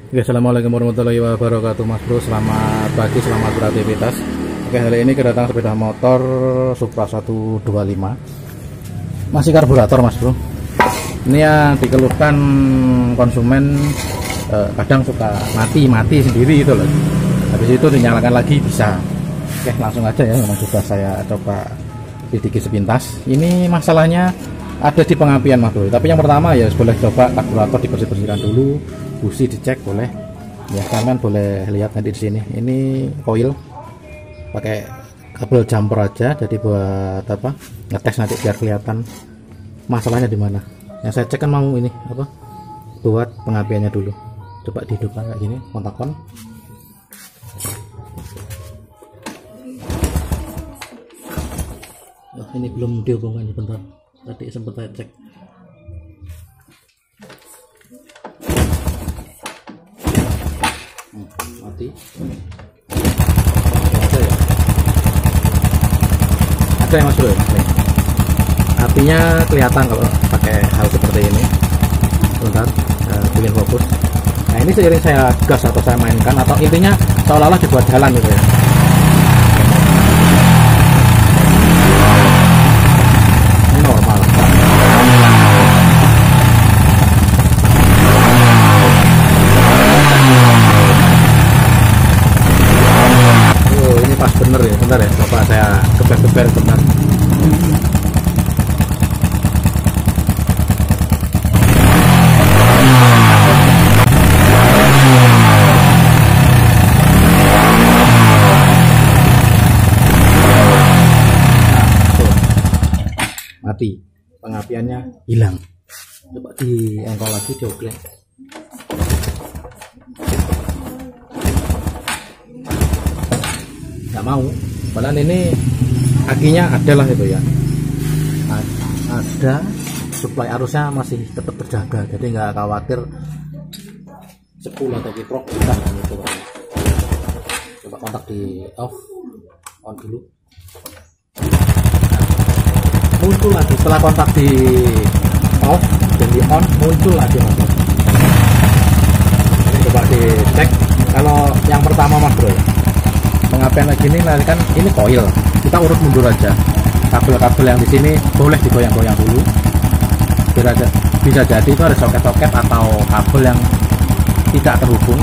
Oke, assalamualaikum warahmatullahi wabarakatuh Mas Bro. Selamat pagi, selamat beraktivitas. Oke, hari ini kedatangan sepeda motor Supra 125. Masih karburator Mas Bro. Ini yang dikeluhkan konsumen, kadang suka mati sendiri itu loh. Habis itu dinyalakan lagi bisa. Oke, langsung aja ya, memang sudah saya coba sedikit sepintas. Ini masalahnya ada di pengapian Mas Bro. Tapi yang pertama ya boleh coba karburator dibersihkan dulu, busi dicek boleh. Ya kalian boleh lihat nanti di sini. Ini coil pakai kabel jumper aja, jadi buat apa? Ngetes nanti biar kelihatan masalahnya di mana. Yang saya cek kan mau ini apa? Buat pengapiannya dulu. Coba dihidupkan kayak gini, kontak-on. Oh, ini belum dihubungkan, bentar. Tadi sempat saya cek. Mati. Ada ya? Ada yang Mas Bro. Nih. Apinya kelihatan kalau pakai hal seperti ini. Bentar, bikin fokus. Nah ini seiring saya gas atau saya mainkan, atau intinya seolah-olah dibuat jalan gitu ya. Normal. Oh, ini pas bener ya, bentar ya, coba saya geber-geber bentar. Mati, pengapiannya hilang. Coba di engkol lagi, diokleng. Nggak mau, padahal ini akinya adalah itu ya, ada suplai arusnya masih tetap terjaga, jadi nggak khawatir sepul atau kiprok bukan gitu. Coba kontak di off, on dulu. Muncul lagi setelah kontak di off dan di on, muncul lagi Mas Bro. Ini coba dicek. Kalau yang pertama Mas Bro ya, pengapian lagi ini kan ini coil, kita urut mundur aja. Kabel-kabel yang di sini boleh digoyang-goyang dulu. Bisa jadi itu ada soket-soket atau kabel yang tidak terhubung,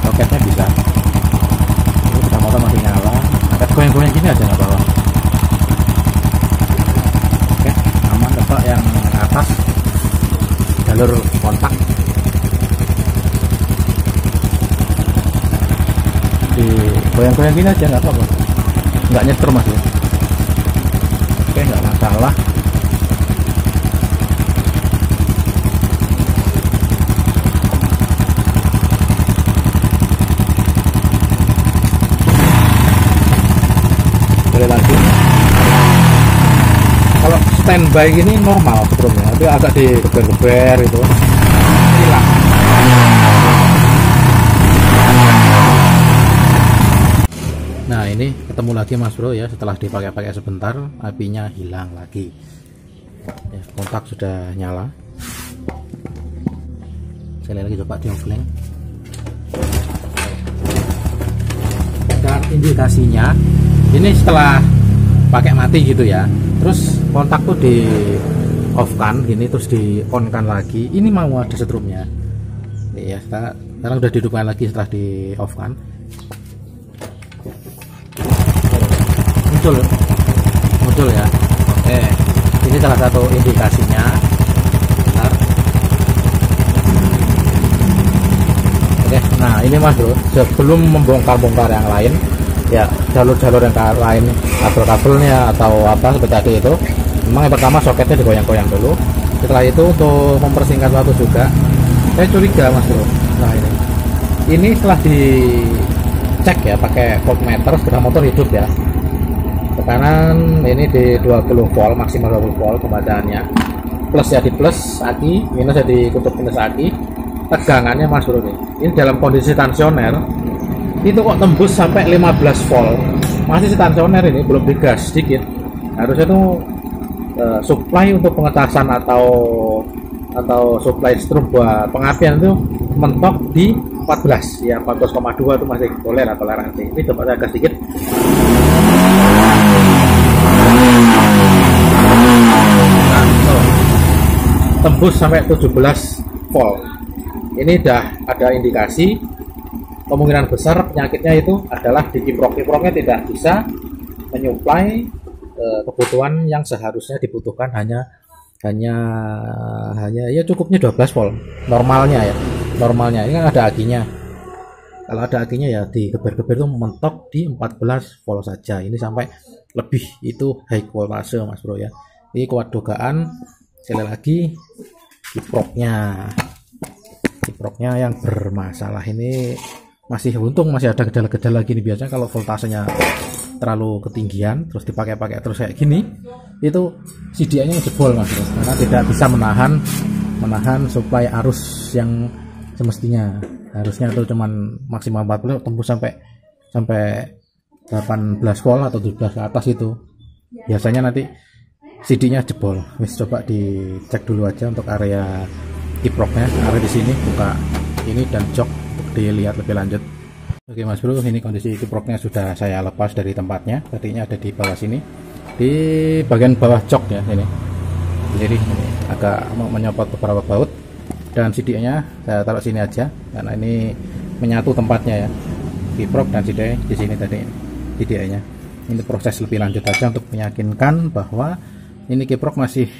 soketnya bisa. Ini sepeda motor masih nyala, ada goyang-goyang gini aja nggak apa-apa. Coba yang atas jalur kontak di goyang-goyang gini aja nggak apa-apa, nggak nyeter Mas ya. Oke, nggak masalah. Boleh lagi. Kalau standby gini normal sebelumnya, tapi agak digeber-geber itu hilang. Nah ini ketemu lagi Mas Bro ya, setelah dipakai-pakai sebentar apinya hilang lagi ya, kontak sudah nyala. Saya lagi coba diokleng. Dan indikasinya ini setelah pakai mati gitu ya, terus kontak tuh di off kan gini, terus di on kan lagi, ini mau ada setrumnya nih ya. Sekarang udah dihidupkan lagi setelah di off kan, muncul ya. Oke, ini salah satu indikasinya. Bentar. Oke, nah ini Mas Bro, sebelum membongkar-bongkar yang lain ya, jalur-jalur yang lain, kabel-kabelnya atau apa seperti tadi itu, memang yang pertama soketnya digoyang-goyang dulu. Setelah itu untuk mempersingkat waktu juga, saya curiga Mas Bro. Nah ini setelah dicek ya pakai voltmeter, sepeda motor hidup ya, tekanan ini di 20 volt, maksimal 20 volt pembadaannya, plus ya di plus aki, minus ya di kutub minus aki. Tegangannya Mas Bro ini dalam kondisi tensioner itu kok tembus sampai 15 volt, masih tensioner, ini belum digas sedikit. Harusnya tuh supply untuk pengetasan atau supply strum buat pengapian itu mentok di 14 ya, 14,2 itu masih boleh lah toleransi. Ini coba saya agak sedikit. Nah, tembus sampai 17 volt. Ini udah ada indikasi kemungkinan besar penyakitnya itu adalah di kiprok. Kiproknya tidak bisa menyuplai kebutuhan yang seharusnya dibutuhkan, hanya ya cukupnya 12 volt normalnya ya. Normalnya ini kan ada akinya. Kalau ada akinya ya digeber-geber itu mentok di 14 volt saja. Ini sampai lebih itu high voltage Mas Bro ya. Ini kuat dugaan sekali lagi kiproknya yang bermasalah. Ini masih untung masih ada gejala-gejala gini. Biasanya kalau voltasenya terlalu ketinggian terus dipakai-pakai terus kayak gini, itu CDI-nya jebol Mas Bro, karena tidak bisa menahan suplai arus yang semestinya. Harusnya itu cuman maksimal 40, tembus sampai 18 volt atau 17 ke atas itu. Biasanya nanti CD-nya jebol. Wis, coba dicek dulu aja untuk area kiproknya. Area di sini buka ini dan jok untuk dilihat lebih lanjut. Oke Mas Bro, ini kondisi kiproknya sudah saya lepas dari tempatnya. Tadinya ada di bawah sini, di bagian bawah jok ya ini. Jadi ini agak mau menyopot beberapa baut, dan CDI-nya saya taruh sini aja karena ini menyatu tempatnya ya. Kiprok dan CDI di sini tadi CDI-nya. Ini proses lebih lanjut aja untuk meyakinkan bahwa ini kiprok masih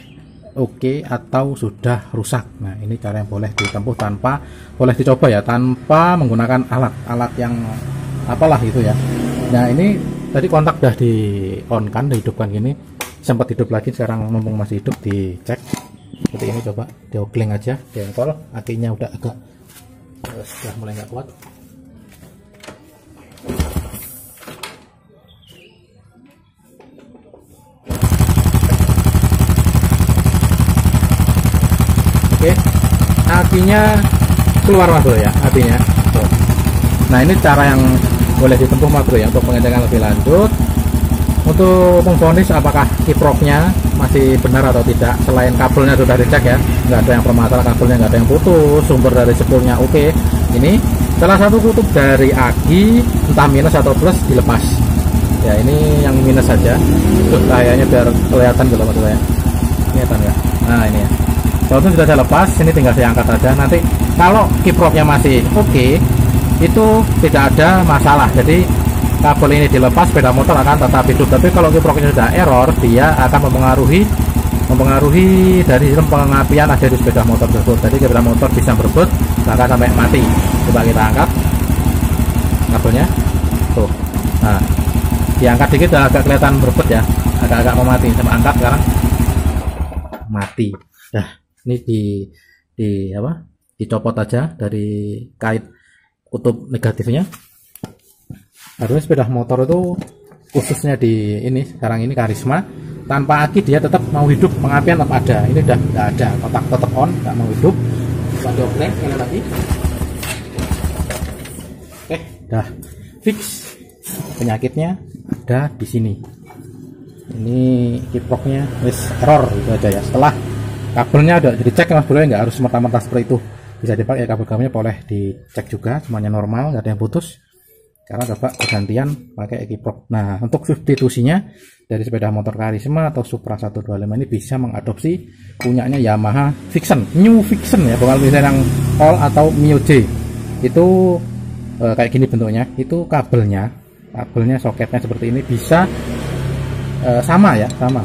oke atau sudah rusak. Nah, ini cara yang boleh ditempuh tanpa, boleh dicoba ya, tanpa menggunakan alat yang apalah itu ya. Nah, ini tadi kontak udah di on kan, dihidupkan gini, sempat hidup lagi, sekarang mumpung masih hidup dicek seperti ini. Coba diogling aja, diengkol, akinya udah agak sudah mulai nggak kuat. Oke, apinya keluar Mas Bro ya, apinya. Tuh. Nah, ini cara yang boleh ditempuh Mas Bro ya untuk pengecekan lebih lanjut, untuk memvonis apakah kiproknya masih benar atau tidak. Selain kabelnya sudah dicek ya, nggak ada yang bermasalah, kabelnya nggak ada yang putus, sumber dari spoolnya oke. Ini salah satu kutub dari aki entah minus atau plus dilepas ya. Ini yang minus saja, itu kayaknya biar kelihatan gitu Mas Bro ya, kelihatan nggak? Nah, ini ya. Kalau itu sudah saya lepas, ini tinggal saya angkat saja. Nanti kalau kiproknya masih oke, itu tidak ada masalah. Jadi kabel ini dilepas, sepeda motor akan tetap hidup. Tapi kalau kiproknya sudah error, dia akan mempengaruhi dari sistem pengapian ada di sepeda motor tersebut. Jadi sepeda motor bisa berebut bahkan sampai mati. Coba kita angkat kabelnya, tuh. Nah, diangkat dikit udah agak kelihatan berebut ya, agak-agak mau mati. Coba angkat sekarang, mati. Dah. Ini dicopot aja dari kait kutub negatifnya. Harusnya sepeda motor itu khususnya di ini sekarang ini Karisma, tanpa aki dia tetap mau hidup, pengapian tetap ada. Ini udah nggak ada, kotak tetap on, nggak mau hidup. Coba diopleng sekali lagi. Oke, dah fix. Penyakitnya ada di sini. Ini kiproknya wis error itu aja ya. Setelah kabelnya udah dicek Mas Bro, nggak harus merta-merta seperti itu, bisa dipakai kabel-kabelnya boleh dicek juga, semuanya normal, nggak ada yang putus. Karena coba pergantian pakai kiprok. Nah, untuk substitusinya dari sepeda motor Karisma atau Supra 125 ini bisa mengadopsi punyanya Yamaha Vixen, New Vixen ya, bukan misalnya yang All atau Mio J. Itu kayak gini bentuknya. Itu kabelnya soketnya seperti ini, bisa sama ya, sama.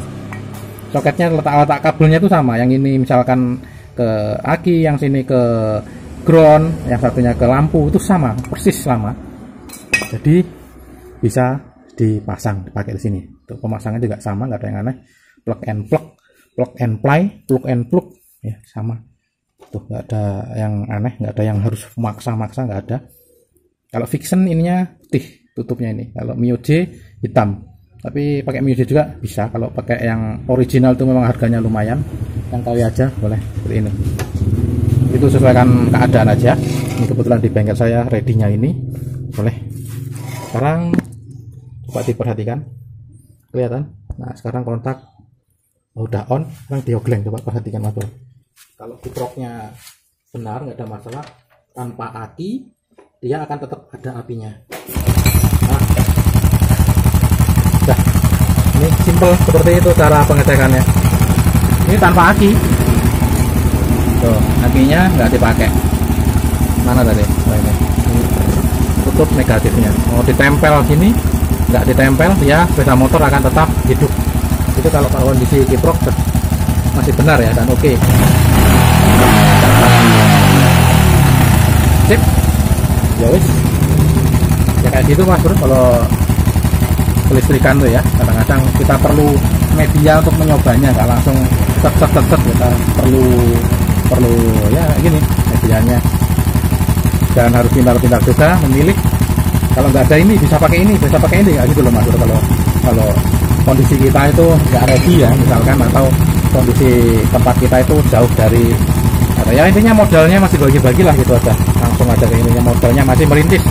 Soketnya letak kabelnya itu sama. Yang ini misalkan ke aki, yang sini ke ground, yang satunya ke lampu, itu sama, persis sama. Jadi bisa dipasang, dipakai di sini. Untuk pemasangan juga sama, nggak ada yang aneh. Plug and play, plug and plug, ya sama. Tuh nggak ada yang aneh, nggak ada yang harus maksa-maksa, nggak ada. Kalau Vixen ininya putih tutupnya ini. Kalau Mio J hitam. Tapi pakai Mio J juga bisa. Kalau pakai yang original itu memang harganya lumayan. Yang KW aja boleh seperti ini. Itu sesuaikan keadaan aja. Ini kebetulan di bengkel saya ready-nya ini. Boleh. Sekarang coba diperhatikan. Kelihatan? Nah, sekarang kontak udah on. Sekarang diogleng, coba perhatikan Mas Bro. Kalau kiproknya benar, nggak ada masalah, tanpa aki, dia akan tetap ada apinya. Nah, udah, ini simple seperti itu cara pengecekannya. Ini tanpa aki. Tuh, akinya nggak dipakai. Mana tadi? Oh, ini tutup negatifnya. Mau ditempel gini, nggak ditempel, ya sepeda motor akan tetap hidup. Itu kalau kondisi kiprok masih benar ya, dan oke. Sip. Ya wis. Ya kayak gitu Mas Bro, kalau kelistrikan tuh ya. Kadang-kadang kita perlu media untuk menyobanya, nggak langsung tek kita perlu ya gini medianya. Dan harus pintar-pintar juga memilih. Kalau nggak ada ini bisa pakai ini, nggak gitu loh Mas Bro. Kalau kondisi kita itu nggak ready ya misalkan, atau kondisi tempat kita itu jauh dari, atau ya intinya modalnya masih bagi-bagi lah gitu aja, langsung aja ke ininya, modalnya masih merintis.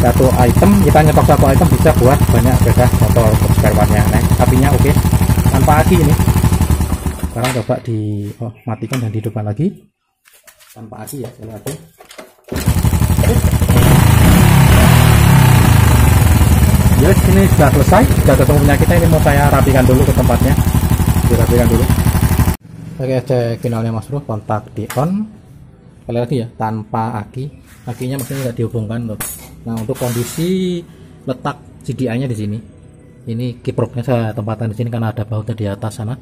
Satu item kita nyetok satu item bisa buat banyak beda motor spare partnya. Nah, apinya oke, tanpa aki ini. Sekarang coba matikan dan dihidupkan lagi tanpa aki ya, kalau aki. Ya ini sudah selesai, sudah ketemu punya kita. Ini mau saya rapikan dulu ke tempatnya, dirapikan dulu. Oke, cek finalnya Mas Bro, kontak di on. Kali lagi ya, tanpa aki, akinya maksudnya nggak dihubungkan loh. Nah, untuk kondisi letak CDI nya di sini, ini kiproknya saya tempatkan di sini karena ada bautnya di atas sana,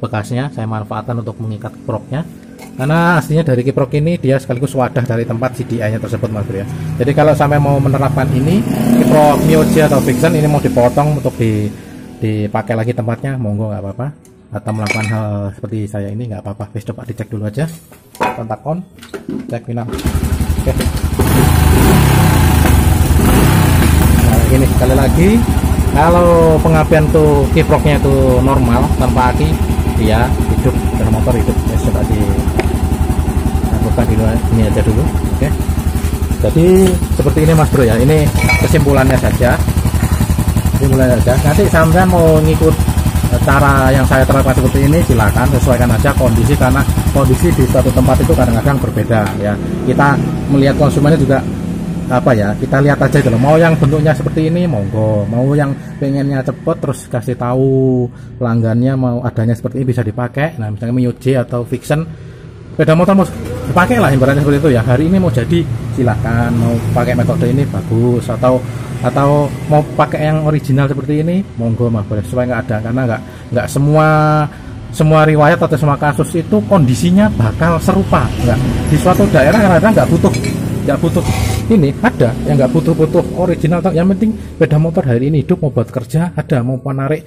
bekasnya saya manfaatkan untuk mengikat kiproknya. Karena aslinya dari kiprok ini dia sekaligus wadah dari tempat CDI nya tersebut Mas Bro ya. Jadi kalau sampai mau menerapkan ini kiprok Mioji atau Vixen ini mau dipotong untuk dipakai lagi tempatnya, monggo nggak apa-apa. Atau melakukan hal seperti saya ini nggak apa-apa. Coba dicek dulu aja, kontak on, cek final. Oke. Nah ini sekali lagi, kalau pengapian tuh kiproknya itu normal tanpa aki, dia hidup dan motor hidup. Ya, coba di ini aja dulu. Oke. Jadi seperti ini Mas Bro ya, ini kesimpulannya saja. Nanti sampai mau ngikut cara yang saya terapkan seperti ini, silakan sesuaikan aja kondisi, karena kondisi di suatu tempat itu kadang-kadang berbeda ya. Kita melihat konsumennya juga apa ya, kita lihat aja gitu loh. Mau yang bentuknya seperti ini monggo, mau yang pengennya cepet terus kasih tahu pelanggannya mau adanya seperti ini bisa dipakai. Nah misalnya Mioji atau Vixen, sepeda motor mau dipakai lah ibaratnya seperti itu ya. Hari ini mau jadi silakan, mau pakai metode ini bagus, atau mau pakai yang original seperti ini monggo mah boleh, supaya nggak ada, karena nggak semua riwayat atau semua kasus itu kondisinya bakal serupa. Nggak, di suatu daerah kadang-kadang nggak butuh ini, ada yang nggak butuh original. Yang penting sepeda motor hari ini hidup, mau buat kerja ada, mau narik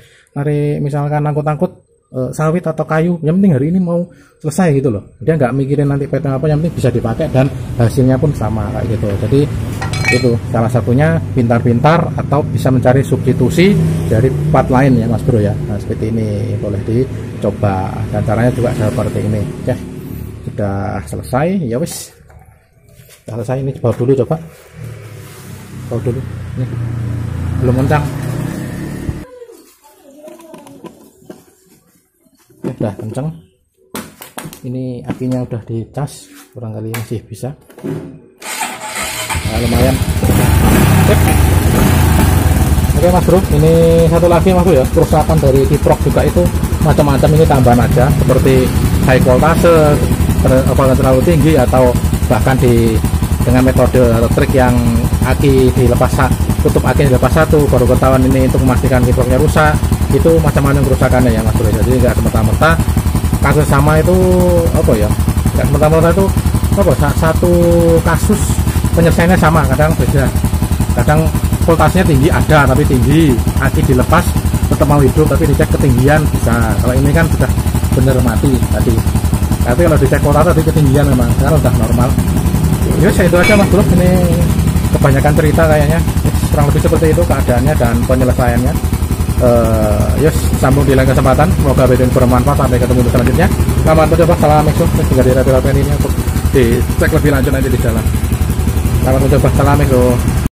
misalkan angkut sawit atau kayu, yang penting hari ini mau selesai gitu loh. Dia nggak mikirin nanti PT apa, yang penting bisa dipakai dan hasilnya pun sama kayak gitu. Jadi itu salah satunya pintar-pintar atau bisa mencari substitusi dari part lain ya Mas Bro ya. Nah seperti ini boleh dicoba, dan caranya juga seperti ini. Oke, sudah selesai ya wis, sudah selesai. Ini baut dulu, coba baut dulu, ini belum kencang. Udah kenceng, ini apinya udah dicas, barangkali masih bisa. Nah, lumayan. Oke Mas Bro, ini satu lagi Mas Bro ya, kerusakan dari kiprok juga itu macam-macam, ini tambahan aja seperti high voltage, terlalu tinggi, atau bahkan dengan metode atau trik yang aki dilepas, tutup aki dilepas satu baru ketahuan ini untuk memastikan kiproknya rusak. Itu macam-macam kerusakannya ya Mas Bro. Jadi nggak semerta-merta kasus sama itu apa ya, nggak semerta-merta itu apa, satu kasus penyelesaiannya sama, kadang beda. Kadang voltasenya tinggi ada, tapi tinggi, aki dilepas tetap mau hidup, tapi dicek ketinggian bisa. Kalau ini kan sudah bener mati tadi, tapi kalau dicek voltas tadi ketinggian memang, sekarang udah normal. Ya itu aja Mas Bro, ini kebanyakan cerita kayaknya, kurang lebih seperti itu keadaannya dan penyelesaiannya. Yes, sambung di lain kesempatan. Semoga video ini bermanfaat. Sampai ketemu di selanjutnya. Selamat mencoba. Assalamualaikum. Tinggal di rapi-rapian ini untuk dicek lebih lanjut nanti di jalan. Selamat mencoba. Assalamualaikum.